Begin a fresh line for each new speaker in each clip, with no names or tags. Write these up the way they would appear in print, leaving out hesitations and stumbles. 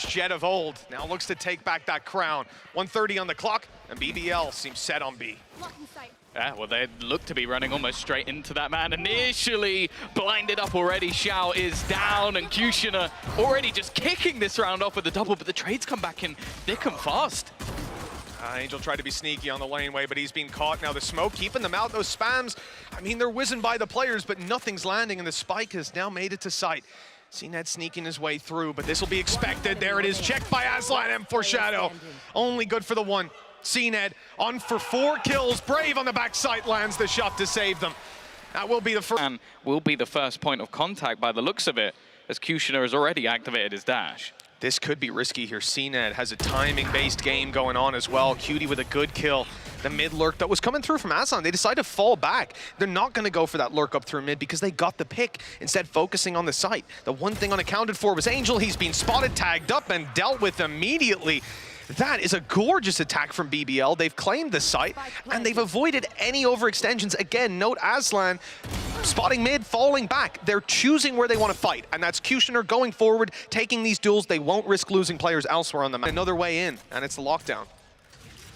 Jet of old now looks to take back that crown. 1:30 on the clock, and BBL seems set on B.
Yeah, well, they look to be running almost straight into that man. Initially blinded up already. Shao is down, and QutionerX already just kicking this round off with the double, but the trades come back in thick and fast.
Angel tried to be sneaky on the laneway, but he's been caught. Now the smoke keeping them out. Those spams, I mean, they're whizzing by the players, but nothing's landing, and the spike has now made it to sight. cNed sneaking his way through, but this will be expected. There it is, checked by Aslan and for Shadow. Only good for the one. cNed on for 4 kills. Brave on the backside lands the shot to save them. That will be the first.
And will be the first point of contact by the looks of it, as QutionerX has already activated his dash.
This could be risky here. cNed has a timing-based game going on as well. Cutie with a good kill. The mid lurk that was coming through from Aslan, they decided to fall back. They're not going to go for that lurk up through mid because they got the pick, instead focusing on the site. The one thing unaccounted for was Angel. He's been spotted, tagged up, and dealt with immediately. That is a gorgeous attack from BBL. They've claimed the site, and they've avoided any overextensions. Again, note Aslan spotting mid, falling back. They're choosing where they want to fight, and that's QutionerX going forward, taking these duels. They won't risk losing players elsewhere on the map. Another way in, and it's the lockdown.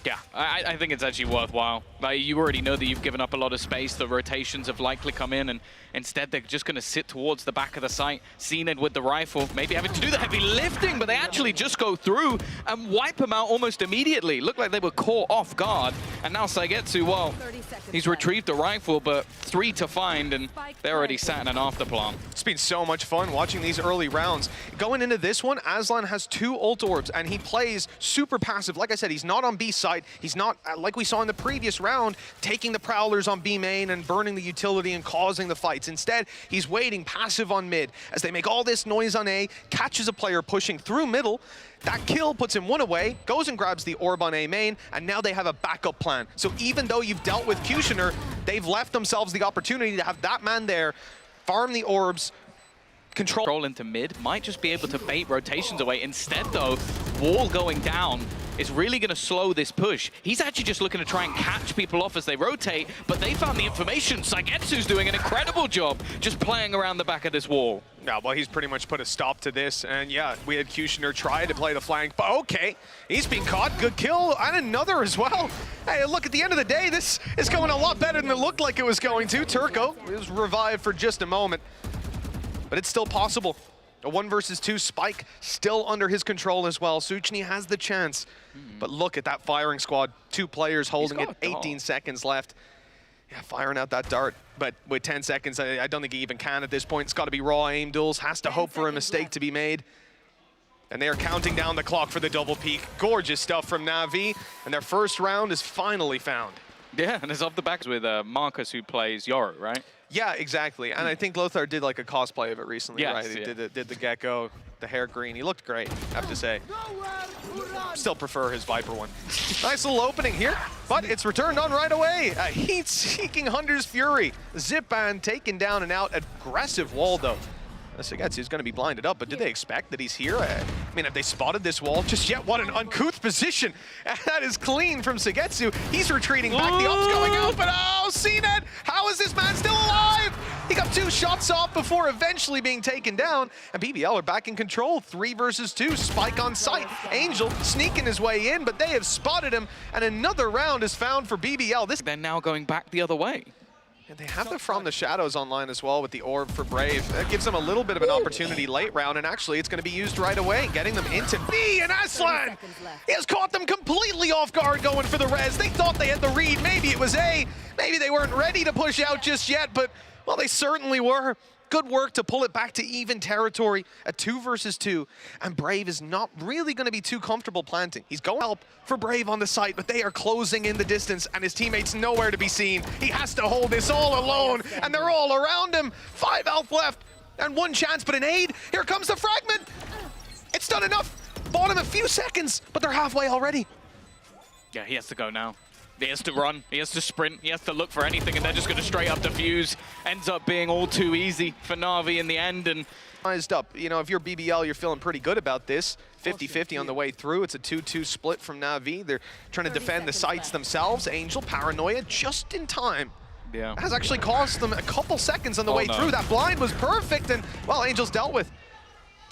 Yeah, I think it's actually worthwhile. You already know that you've given up a lot of space. The rotations have likely come in, and instead they're just going to sit towards the back of the site. cNed with the rifle, maybe having to do the heavy lifting, but they actually just go through and wipe them out almost immediately. Looked like they were caught off guard, and now SUYGETSU, well, he's retrieved the rifle, but 3 to find, and they're already sat in an afterplant.
It's been so much fun watching these early rounds. Going into this one, Aslan has 2 ult orbs, and he plays super passive. Like I said, he's not on B side. He's not, like we saw in the previous round, taking the Prowlers on B main and burning the utility and causing the fights. Instead, he's waiting passive on mid as they make all this noise on A, catches a player pushing through middle. That kill puts him 1 away, goes and grabs the orb on A main, and now they have a backup plan. So even though you've dealt with QutionerX, they've left themselves the opportunity to have that man there, farm the orbs, control
into mid, might just be able to bait rotations away. Instead though, wall going down is really going to slow this push. He's actually just looking to try and catch people off as they rotate, but they found the information. SUYGETSU's doing an incredible job just playing around the back of this wall.
Yeah, well, he's pretty much put a stop to this, and yeah, we had QutionerX try to play the flank, but okay, he's been caught, good kill, and another as well. Hey, look, at the end of the day, this is going a lot better than it looked like it was going to. Turko was revived for just a moment, but it's still possible. A 1 versus 2 spike still under his control as well. SouhcNi has the chance, but look at that firing squad. 2 players holding it, 18 seconds left. Yeah, firing out that dart, but with 10 seconds, I don't think he even can at this point. It's got to be raw aim duels, has to hope for a mistake to be made. And they are counting down the clock for the double peak. Gorgeous stuff from NAVI, and their first round is finally found.
Yeah, and it's off the backs with Marcus, who plays Yoru, right?
Yeah, exactly. And I think Lothar did like a cosplay of it recently,
yes,
right? He did the gecko, the hair green. He looked great, I have to say. Still prefer his Viper one. Nice little opening here, but it's returned on right away. A heat-seeking Hunter's Fury. Zyppan taken down and out. Aggressive wall, though. SUYGETSU is going to be blinded up, but did they expect that he's here? I mean, have they spotted this wall just yet? What an uncouth position. That is clean from SUYGETSU. He's retreating back. The up's going out, but oh, cNed, how is this man still alive? He got 2 shots off before eventually being taken down, and BBL are back in control. 3 versus 2, spike on site. Angel sneaking his way in, but they have spotted him, and another round is found for BBL.
They're now going back the other way.
And they have the From the Shadows online as well with the orb for Brave. That gives them a little bit of an opportunity late round, and actually it's going to be used right away, getting them into B, and Aslan! He has caught them completely off guard going for the res. They thought they had the read. Maybe it was A. Maybe they weren't ready to push out just yet, but, well, they certainly were. Good work to pull it back to even territory at 2 versus 2, and Brave is not really going to be too comfortable planting. He's going to help for Brave on the site, but they are closing in the distance, and his teammates nowhere to be seen. He has to hold this all alone, and they're all around him. 5 health left, and 1 chance, but an aid. Here comes the fragment. It's done enough. Bought him a few seconds, but they're halfway already.
Yeah, he has to go now. He has to run, he has to sprint, he has to look for anything, and they're just going to straight up defuse. Ends up being all too easy for NAVI in the end. And
up. You know, if you're BBL, you're feeling pretty good about this. 50-50 on the way through. It's a 2-2 split from NAVI. They're trying to defend the sites themselves. Angel, paranoia, just in time.
Yeah.
Has actually cost them a couple seconds on the way through. That blind was perfect, and, well, Angel's dealt with.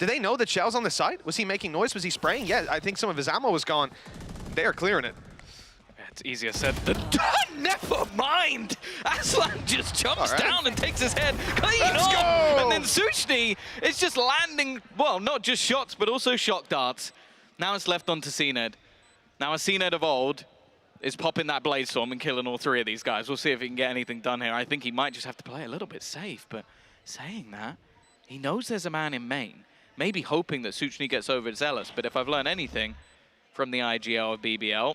Did they know that Shao's on the site? Was he making noise? Was he spraying? Yeah, I think some of his ammo was gone. They are clearing it.
It's easier said than done. Never mind. Aslan just jumps down and takes his head clean off. And then SouhcNi is just landing, well, not just shots, but also shock darts. Now it's left on to cNed. Now a cNed of old is popping that Blade Storm and killing all three of these guys. We'll see if he can get anything done here. I think he might just have to play a little bit safe, but saying that, he knows there's a man in main. Maybe hoping that SouhcNi gets over Zealous, but if I've learned anything from the IGL of BBL,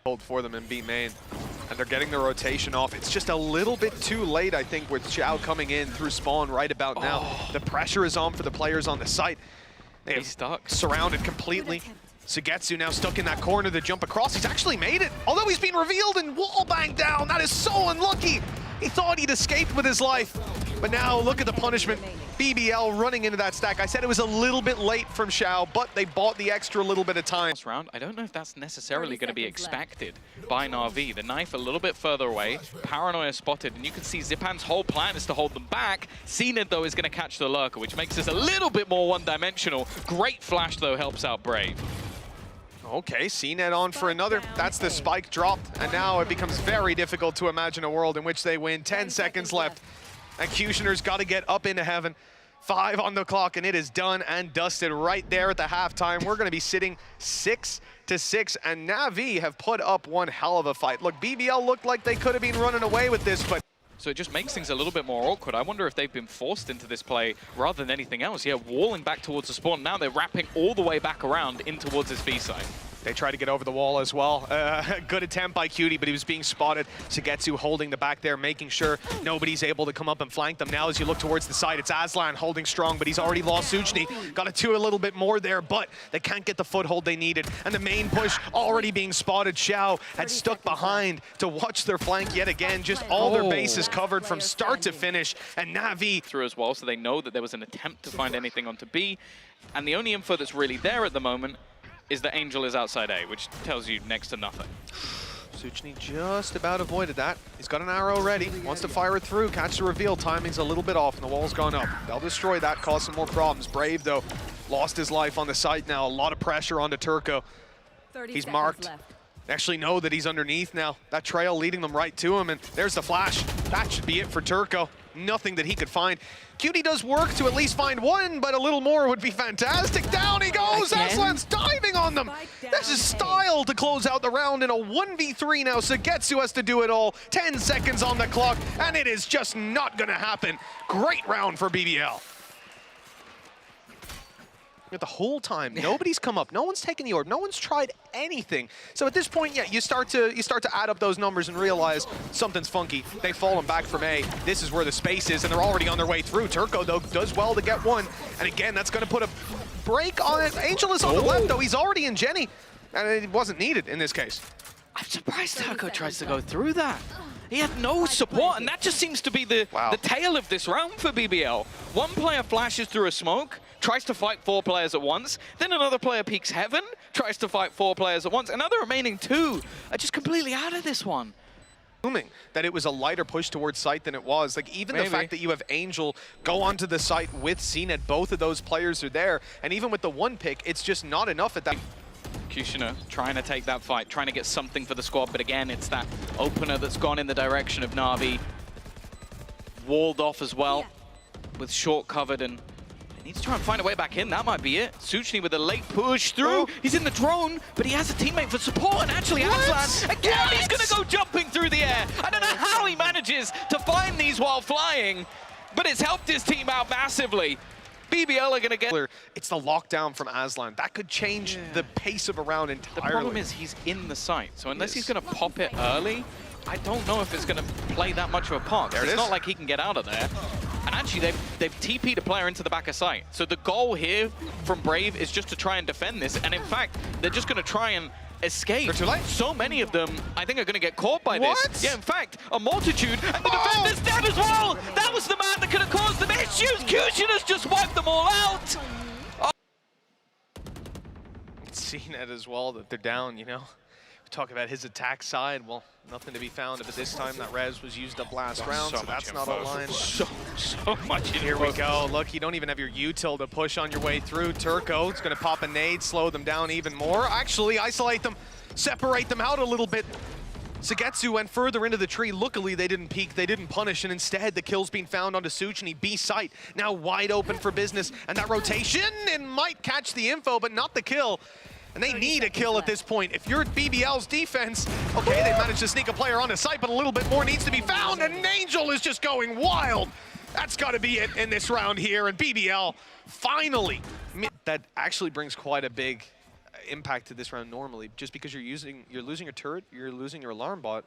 hold for them in B main, and they're getting the rotation off. It's just a little bit too late, I think, with Shao coming in through spawn right about now. The pressure is on for the players on the site. He's
stuck,
surrounded completely. SUYGETSU now stuck in that corner to jump across. He's actually made it, although he's been revealed and wall banged down. That is so unlucky. He thought he'd escaped with his life, but now look at the punishment. BBL running into that stack. I said it was a little bit late from Shao, but they bought the extra little bit of time.
This round, I don't know if that's necessarily going to be expected by NAVI. The knife a little bit further away, Paranoia spotted, and you can see Zyppan's whole plan is to hold them back. cNed, though, is going to catch the lurker, which makes this a little bit more one-dimensional. Great flash, though, helps out Brave.
Okay, cNed on for another. That's the spike dropped, and now it becomes very difficult to imagine a world in which they win. 10 seconds left, and Qutioner's got to get up into heaven. 5 on the clock, and it is done and dusted right there at the halftime. We're going to be sitting 6-6, and NAVI have put up one hell of a fight. Look, BBL looked like they could have been running away with this, but...
So it just makes things a little bit more awkward. I wonder if they've been forced into this play rather than anything else. Yeah, walling back towards the spawn. Now they're wrapping all the way back around in towards his B side.
They try to get over the wall as well. Good attempt by Cutie, but he was being spotted. SUYGETSU holding the back there, making sure nobody's able to come up and flank them. Now as you look towards the side, it's Aslan holding strong, but he's already lost SouhcNi. Got to do a little bit more there, but they can't get the foothold they needed. And the main push already being spotted. Shao had stuck behind to watch their flank yet again. Just all their bases covered from start to finish. And NAVI
through as well, so they know that there was an attempt to find anything onto B. And the only info that's really there at the moment is that Angel is outside A, which tells you next to nothing.
SouhcNi just about avoided that. He's got an arrow ready, wants to fire it through, catch the reveal. Timing's a little bit off, and the wall's gone up. They'll destroy that, cause some more problems. Brave, though, lost his life on the site now. A lot of pressure onto Turko. He's marked. They actually know that he's underneath now. That trail leading them right to him, and there's the flash. That should be it for Turko. Nothing that he could find. Cutie does work to at least find one, but a little more would be fantastic. Down he goes! Aslan's diving on them! This is style to close out the round in a 1v3 now. SUYGETSU has to do it all. 10 seconds on the clock, and it is just not gonna happen. Great round for BBL. The whole time, nobody's come up, no one's taken the orb, no one's tried anything. So at this point, yeah, you start to add up those numbers and realize something's funky. They've fallen back from A. This is where the space is, and they're already on their way through. Turko, though, does well to get one. And again, that's going to put a break on it. Angel is on the left, though. He's already in Jenny, and it wasn't needed in this case.
I'm surprised Turko tries to go through that. He had no support, and that just seems to be the tail of this round for BBL. One player flashes through a smoke, tries to fight 4 players at once, then another player peeks heaven, tries to fight 4 players at once, and the remaining 2 are just completely out of this one.
Assuming that it was a lighter push towards site than it was. Like, even the fact that you have Angel go onto the site with cNed, both of those players are there, and even with the 1 pick, it's just not enough at that.
QutionerX trying to take that fight, trying to get something for the squad, but again, it's that opener that's gone in the direction of NAVI. Walled off as well, with short covered, and he needs to try and find a way back in. That might be it. SouhcNi with a late push through. He's in the drone, but he has a teammate for support, and actually Aslan, again, he's gonna go jumping through the air. I don't know how he manages to find these while flying, but it's helped his team out massively. BBL are going to get...
It's the lockdown from Aslan. That could change the pace of a round entirely.
The problem is he's in the site, so unless he's going to pop it early, I don't know if it's going to play that much of a part. It's not like he can get out of there. And actually, they've TP'd a player into the back of site. So the goal here from Brave is just to try and defend this. And in fact, they're just going to try and escape.
They're too late.
So many of them, I think, are going to get caught by this. Yeah, in fact, a multitude. And the defender's dead as well. That was the man that could have caused them issues. QutionerX just wiped them all out.
It's cNed as well that they're down, you know. Talk about his attack side. Well, nothing to be found, but this time that res was used up last round, so that's not online.
So much info.
Here we go. Look, you don't even have your util to push on your way through. Turko is going to pop a nade, slow them down even more. Actually, isolate them, separate them out a little bit. SUYGETSU went further into the tree. Luckily, they didn't peek, they didn't punish, and instead the kill's being found onto SouhcNi. B site now wide open for business, and that rotation, it might catch the info, but not the kill. And they need a kill at this point. If you're BBL's defense, okay, they managed to sneak a player onto site, but a little bit more needs to be found, and Angel is just going wild. That's got to be it in this round here, and BBL finally. That actually brings quite a big impact to this round normally, just because you're losing your turret, you're losing your alarm bot,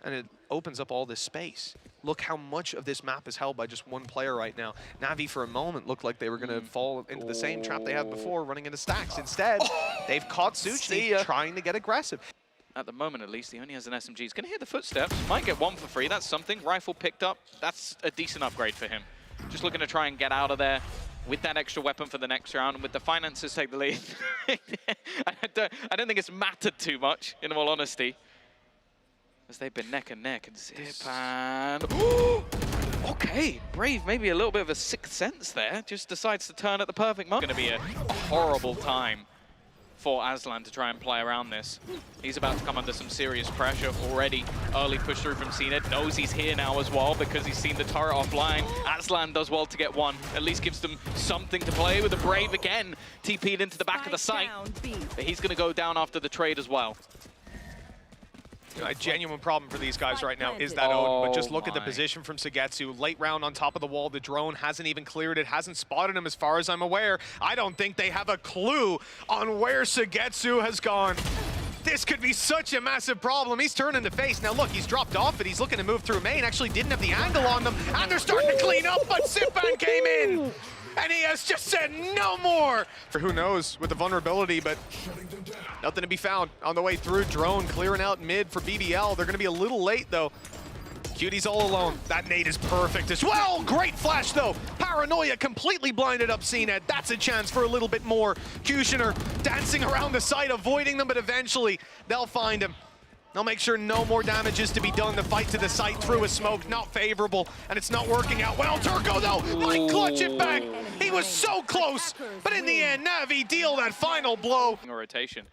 and it opens up all this space. Look how much of this map is held by just one player right now. NAVI for a moment looked like they were going to fall into the same trap they had before, running into stacks. Instead, they've caught SouhcNi trying to get aggressive.
At the moment, at least, he only has an SMG. He's going to hear the footsteps. Might get one for free. That's something. Rifle picked up. That's a decent upgrade for him. Just looking to try and get out of there with that extra weapon for the next round, and with the finances take the lead. I don't think it's mattered too much, in all honesty, as they've been neck and neck. And Zyppan. Okay, Brave, maybe a little bit of a sixth sense there. Just decides to turn at the perfect moment. Going to be a horrible time for Aslan to try and play around this. He's about to come under some serious pressure already. Early push through from cNed. Knows he's here now as well because he's seen the turret offline. Aslan does well to get one. At least gives them something to play with. The Brave again TP'd into the back of the site. But he's going to go down after the trade as well.
A genuine problem for these guys right now is that Odin, but just look at the position from SUYGETSU. Late round on top of the wall, the drone hasn't even cleared it, hasn't spotted him as far as I'm aware. I don't think they have a clue on where SUYGETSU has gone. This could be such a massive problem. He's turning to face. Now look, he's dropped off it. He's looking to move through main. Actually didn't have the angle on them, and they're starting to clean up, but Zyppan came in. And he has just said no more. For who knows with the vulnerability, but nothing to be found on the way through. Drone clearing out mid for BBL. They're gonna be a little late though. Cutie's all alone. That nade is perfect as well. Great flash though. Paranoia completely blinded up cNed. That's a chance for a little bit more. Questioner dancing around the site, avoiding them, but eventually they'll find him. They'll make sure no more damage is to be done. The fight to the site through a smoke, not favorable, and it's not working out well. Turko, though, might clutch it back. He was so close, but in the end, NAVI deal that final blow.
Rotation.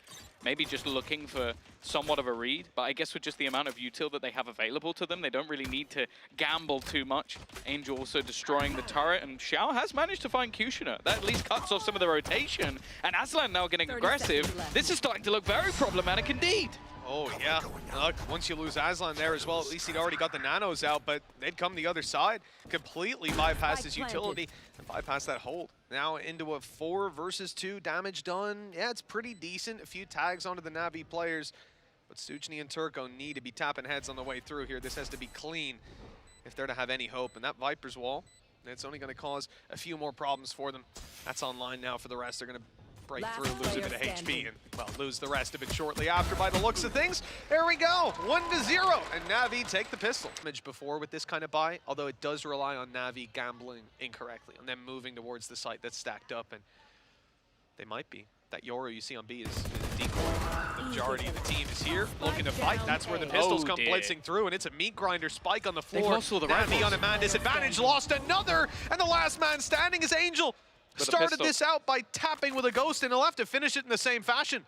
Maybe just looking for somewhat of a read, but I guess with just the amount of util that they have available to them, they don't really need to gamble too much. Angel also destroying the turret, and Shao has managed to find QutionerX. That at least cuts off some of the rotation, and Aslan now getting aggressive. This is starting to look very problematic indeed.
Oh, yeah. Look, once you lose Aslan there as well, at least he'd already got the nanos out, but they'd come the other side, completely bypass his utility, and bypass that hold. Now into a 4 versus 2 damage done. Yeah, it's pretty decent. A few tags onto the NAVI players, but SouhcNi and Turko need to be tapping heads on the way through here. This has to be clean if they're to have any hope. And that Viper's wall, it's only going to cause a few more problems for them. That's online now for the rest. They're going to break through, lose a bit of HP, and, well, lose the rest of it shortly after by the looks of things. There we go, 1-0, and NAVI take the pistol. Before with this kind of buy, although it does rely on NAVI gambling incorrectly, on them moving towards the site that's stacked up, and they might be. That Yoru you see on B is a decoy. The majority of the team is here, looking to fight. That's where the pistols come blitzing through, and it's a meat grinder spike on the floor.
They've lost all the
NAVI on a man disadvantage, lost another, and the last man standing is Angel. Started this out by tapping with a ghost, and he'll have to finish it in the same fashion.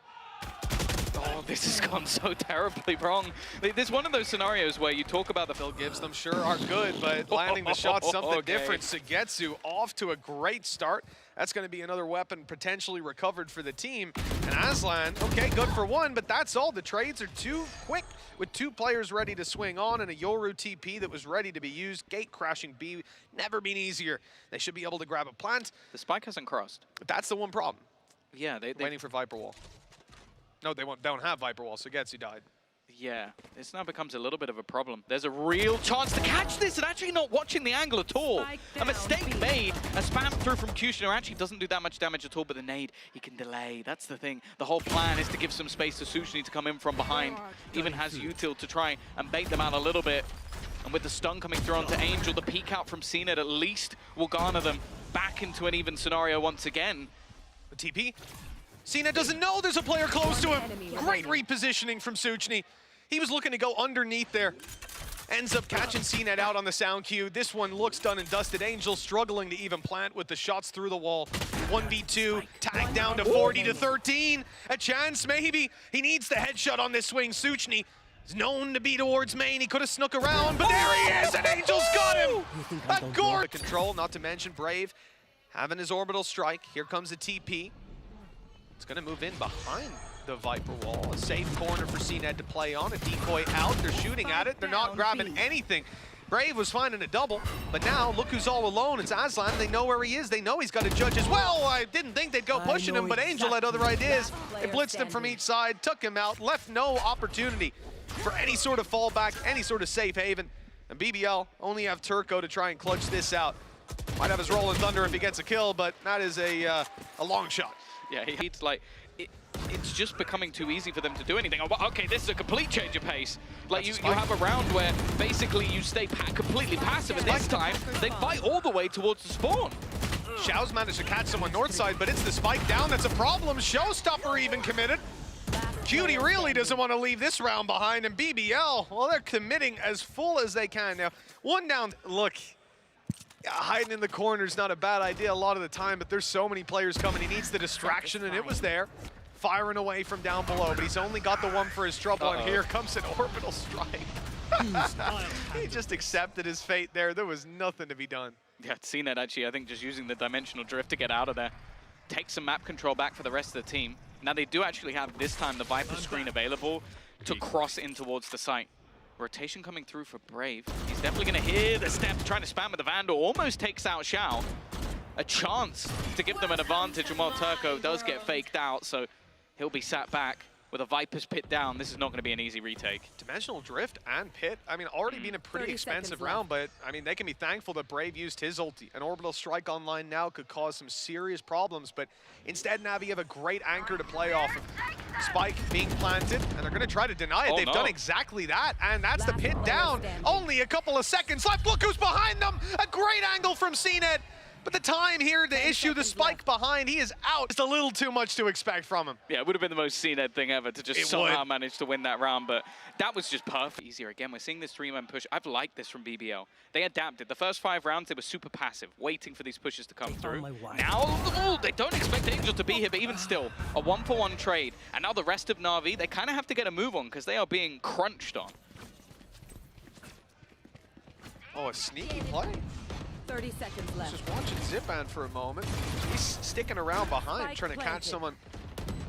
Oh, this has gone so terribly wrong. There's one of those scenarios where you talk about the
Phil gives them sure are good, but landing the shot something different. SUYGETSU off to a great start. That's going to be another weapon potentially recovered for the team. And Aslan, okay, good for one, but that's all. The trades are too quick with 2 players ready to swing on and a Yoru TP that was ready to be used. Gate crashing B, never been easier. They should be able to grab a plant.
The spike hasn't crossed.
But that's the one problem.
Yeah, they're
waiting for Viper Wall. No, they don't have Viper Wall, so SUYGETSU died.
Yeah, this now becomes a little bit of a problem. There's a real chance to catch this and actually not watching the angle at all. A mistake made. A spam through from QutionerX actually doesn't do that much damage at all, but the nade, he can delay. That's the thing. The whole plan is to give some space to SouhcNi to come in from behind. Even has util to try and bait them out a little bit. And with the stun coming through onto Angel, the peek out from cNed at least will garner them back into an even scenario once again.
The TP? cNed doesn't know there's a player close to him. Great repositioning from SouhcNi. He was looking to go underneath there. Ends up catching cNed out on the sound cue. This one looks done and dusted. Angel struggling to even plant with the shots through the wall. 1v2, tag down to 40 to 13. A chance maybe. He needs the headshot on this swing. SouhcNi is known to be towards main. He could have snuck around, but there he is, and Angel's got him. A gore control, not to mention Brave having his orbital strike. Here comes a TP. It's gonna move in behind the Viper wall. A safe corner for cNed to play on. A decoy out. They're shooting at it. They're not grabbing anything. Brave was finding a double, but now look who's all alone. It's Aslan. They know where he is. They know he's got a judge as well. I didn't think they'd go pushing him, but Angel had other ideas. They blitzed him from each side, took him out, left no opportunity for any sort of fallback, any sort of safe haven. And BBL only have Turko to try and clutch this out. Might have his rolling thunder if he gets a kill, but that is a long shot.
Yeah, he's like, it's just becoming too easy for them to do anything. Oh, okay, this is a complete change of pace. Like, you have a round where basically you stay completely passive, and this time they fight all the way towards the spawn.
Shao's managed to catch someone north side, but it's the spike down that's a problem. Showstopper even committed. Cutie really doesn't want to leave this round behind, and BBL, well, they're committing as full as they can now. One down, look. Hiding in the corner is not a bad idea a lot of the time, but there's so many players coming. He needs the distraction, and it was there. Firing away from down below, but he's only got the one for his trouble, and here comes an orbital strike. He just accepted his fate there. There was nothing to be done.
Yeah, cNed actually, I think, just using the dimensional drift to get out of there. Take some map control back for the rest of the team. Now they do actually have, this time, the Viper screen available to cross in towards the site. Rotation coming through for Brave. He's definitely going to hear the step, trying to spam with the Vandal. Almost takes out Shao. A chance to give them an advantage, and while Turko does get faked out, so he'll be sat back with a Viper's pit down. This is not going to be an easy retake.
Dimensional drift and pit, I mean, already been a pretty expensive round, but I mean, they can be thankful that Brave used his ulti. An orbital strike online now could cause some serious problems, but instead NAVI have a great anchor to play off of. Spike being planted, and they're going to try to deny it. They've done exactly that, and that's the pit down. Only a couple of seconds left. Look who's behind them. A great angle from cNed. But the time here to issue the spike behind, he is out. It's a little too much to expect from him.
Yeah, it would have been the most cNed thing ever to just somehow manage to win that round, but that was just perfect. Easier again, we're seeing this three-man push. I've liked this from BBL. They adapted. The first 5 rounds, they were super passive, waiting for these pushes to come through. Now, they don't expect Angel to be here, but even still, a 1-for-1 trade. And now the rest of NAVI, they kind of have to get a move on because they are being crunched on.
Oh, a sneaky play.
30 seconds left.
Just watching Zyppan for a moment. He's sticking around behind, trying to catch someone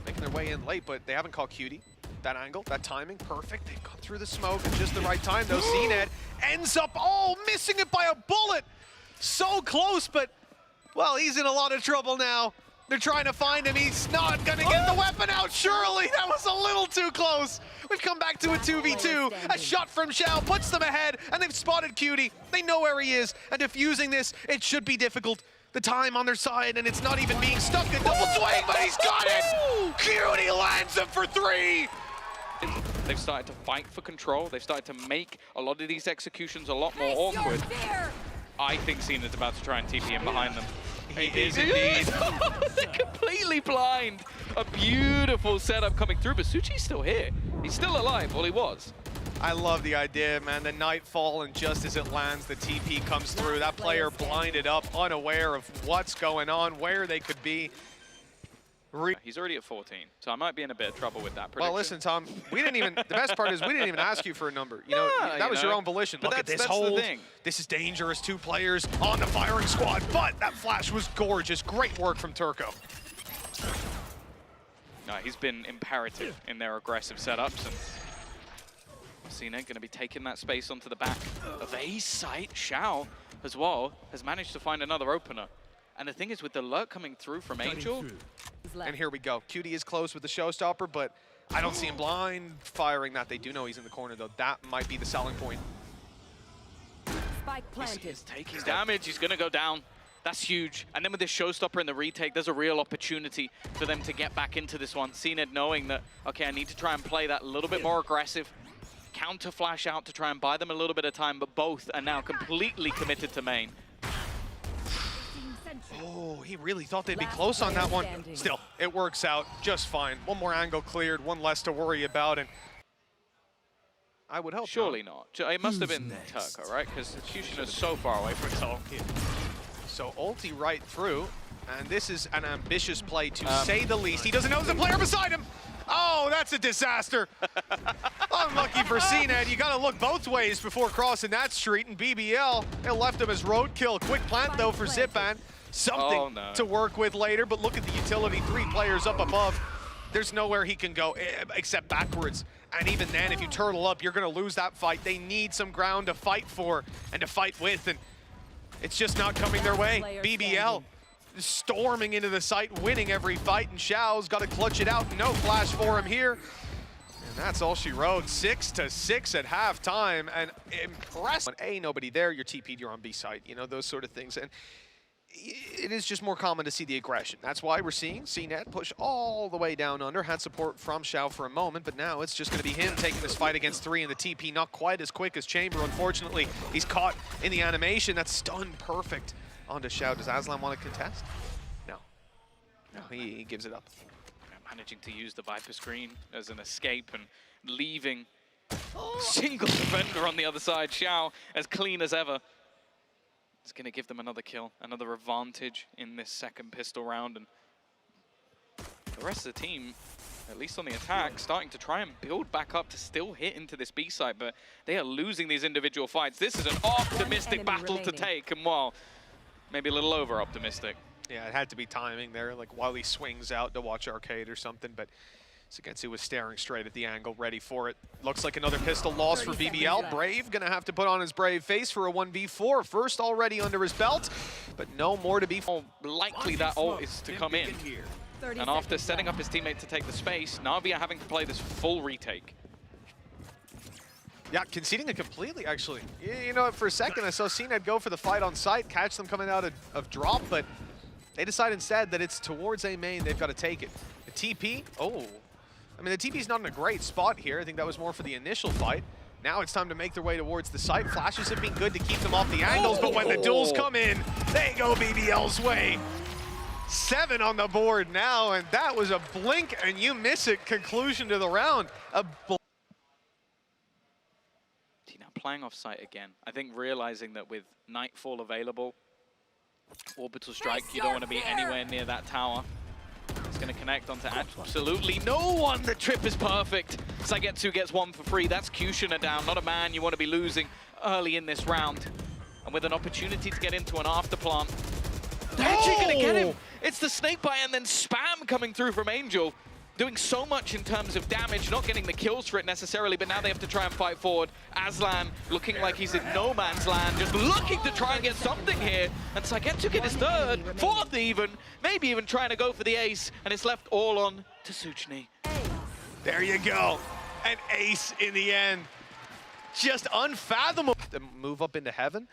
making their way in late, but they haven't caught Cutie. That angle, that timing, perfect. They've gone through the smoke at just the right time, though. cNed ends up, missing it by a bullet. So close, but, well, he's in a lot of trouble now. They're trying to find him. He's not going to get the weapon out, surely. That was a little too close. We've come back to a 2v2. A shot from Shao puts them ahead, and they've spotted Cutie. They know where he is, and defusing this, it should be difficult. The time on their side, and it's not even being stuck in double swing, but he's got it! Cutie lands him for 3!
They've started to fight for control. They've started to make a lot of these executions a lot more awkward. I think cNed's about to try and TP in behind them.
He is indeed.
They're completely blind. A beautiful setup coming through, but SouhcNi's still here. He's still alive, well, he was.
I love the idea, man. The nightfall, and just as it lands, the TP comes through. That player blinded up, unaware of what's going on, where they could be.
He's already at 14, so I might be in a bit of trouble with that prediction.
Well, listen, Tom, we didn't even, the best part is we didn't even ask you for a number. You know, that was your own volition.
But
look at this hold. This is dangerous. 2 players on the firing squad, but that flash was gorgeous. Great work from Turko.
No, he's been imperative in their aggressive setups, and cNed going to be taking that space onto the back of A site. Shao, as well, has managed to find another opener. And the thing is, with the lurk coming through from Angel...
And here we go. Cutie is close with the showstopper, but I don't see him blind firing that. They do know he's in the corner, though. That might be the selling point.
Spike planted.
He's taking damage. He's going to go down. That's huge. And then with this showstopper in the retake, there's a real opportunity for them to get back into this one. cNed knowing that, okay, I need to try and play that a little bit more aggressive. Counter flash out to try and buy them a little bit of time, but both are now completely committed to main.
Oh, he really thought they'd be
Last
close on that
player
one.
standing.
Still, it works out just fine. One more angle cleared, one less to worry about, and I would hope
Surely not. It must have been Turko, right? Because QutionerX is so far away from it all.
So ulti right through, and this is an ambitious play to say the least. He doesn't know there's a player beside him. Oh, that's a disaster. Unlucky for cNed. You gotta look both ways before crossing that street, and BBL, it left him as roadkill. Quick plant though for Zyppan. Something to work with later, but look at the utility. 3 players up above. There's nowhere he can go except backwards. And even then, if you turtle up, you're gonna lose that fight. They need some ground to fight for and to fight with, and it's just not coming their way. BBL storming into the site, winning every fight, and Shao's got to clutch it out. No flash for him here. And that's all she wrote. 6-6 at halftime, and impressive. On A, nobody there, you're TP'd, you're on B site, you know, those sort of things. And it is just more common to see the aggression. That's why we're seeing cNed push all the way down under. Had support from Shao for a moment, but now it's just going to be him taking this fight against 3 in the TP. Not quite as quick as Chamber, unfortunately. He's caught in the animation. That's stunned perfect onto Shao. Does Aslan want to contest? No. No, he gives it up.
Managing to use the Viper screen as an escape and leaving single defender on the other side. Shao as clean as ever. It's going to give them another kill, another advantage in this second pistol round. And the rest of the team, at least on the attack, starting to try and build back up to still hit into this B site, but they are losing these individual fights. This is an optimistic battle to take, and well, maybe a little over optimistic.
Yeah, it had to be timing there, like while he swings out to watch Arcade or something, but SUYGETSU was staring straight at the angle, ready for it. Looks like another pistol loss for BBL. Brave gonna have to put on his brave face for a 1v4. First already under his belt, but no more to be.
Likely that ult is to come in. And after setting up his teammate to take the space, NAVI are having to play this full retake.
Yeah, conceding it completely, actually. You know, for a second, I saw cNed go for the fight on site, catch them coming out of drop, but they decide instead that it's towards A main, they've got to take it. The TP, I mean, the TP's not in a great spot here. I think that was more for the initial fight. Now it's time to make their way towards the site. Flashes have been good to keep them off the angles, but when the duels come in, they go BBL's way. 7 on the board now, and that was a blink and you miss it conclusion to the round.
Now playing off site again. I think realizing that with Nightfall available, Orbital Strike, you don't want to be anywhere near that tower. It's going to connect onto absolutely no one. The trip is perfect. SUYGETSU gets 1 for free. That's QutionerX down. Not a man you want to be losing early in this round. And with an opportunity to get into an afterplant, they're actually going to get him. It's the snakebite and then spam coming through from Angel. Doing so much in terms of damage, not getting the kills for it necessarily, but now they have to try and fight forward. Aslan looking like he's in no man's land, just looking to try and get something here. And SUYGETSU get his 3rd, 4th even, maybe even trying to go for the ace, and it's left all on to SouhcNi.
There you go. An ace in the end. Just unfathomable. To move up into heaven.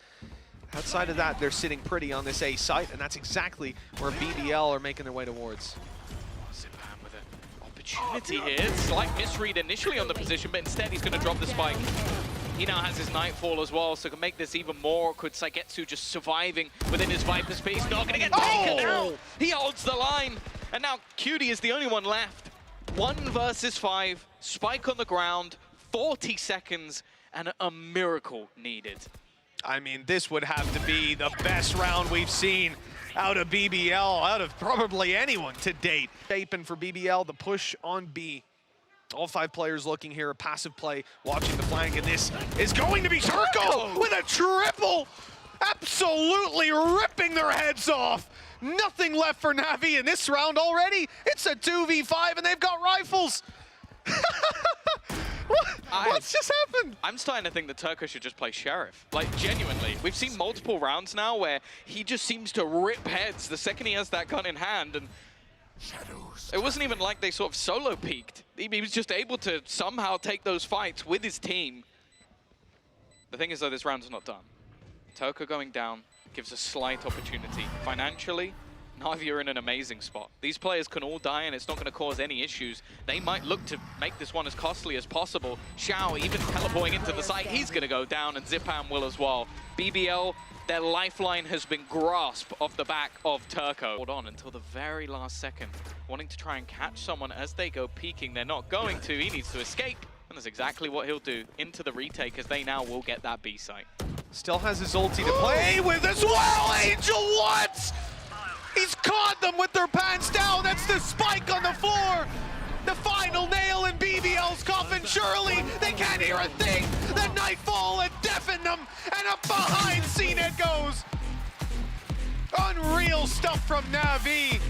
Outside of that, they're sitting pretty on this A site, and that's exactly where BBL are making their way towards.
Zyppan with an opportunity here. Slight misread initially on the position, but instead he's going to drop the spike. He now has his Nightfall as well, so can make this even more awkward. SUYGETSU just surviving within his Viper space. Not going to get taken out. He holds the line. And now Cutie is the only one left. 1 versus 5. Spike on the ground. 40 seconds. And a miracle needed.
I mean, this would have to be the best round we've seen out of BBL, out of probably anyone to date. Zyppan for BBL, the push on B. All 5 players looking here, a passive play, watching the flank, and this is going to be Turko with a triple! Absolutely ripping their heads off! Nothing left for NAVI in this round already. It's a 2v5 and they've got rifles! What's just happened?
I'm starting to think that Turko should just play Sheriff. Like, genuinely. We've seen multiple rounds now where he just seems to rip heads the second he has that gun in hand. And it wasn't even like they sort of solo peaked. He was just able to somehow take those fights with his team. The thing is, though, this round's not done. Turko going down gives a slight opportunity. Financially, NAVI are in an amazing spot. These players can all die and it's not going to cause any issues. They might look to make this one as costly as possible. Shao even teleporting into the site, he's going to go down, and Zyppan will as well. BBL, their lifeline has been grasped off the back of Turko. Hold on until the very last second, wanting to try and catch someone as they go peeking. They're not going to, he needs to escape. And that's exactly what he'll do into the retake, as they now will get that B site.
Still has his ulti to play with as well. Angel, what? He's caught them with their pants down. That's the spike on the floor. The final nail in BBL's coffin. Surely they can't hear a thing. The nightfall had deafened them, and up behind cNed goes. Unreal stuff from NAVI.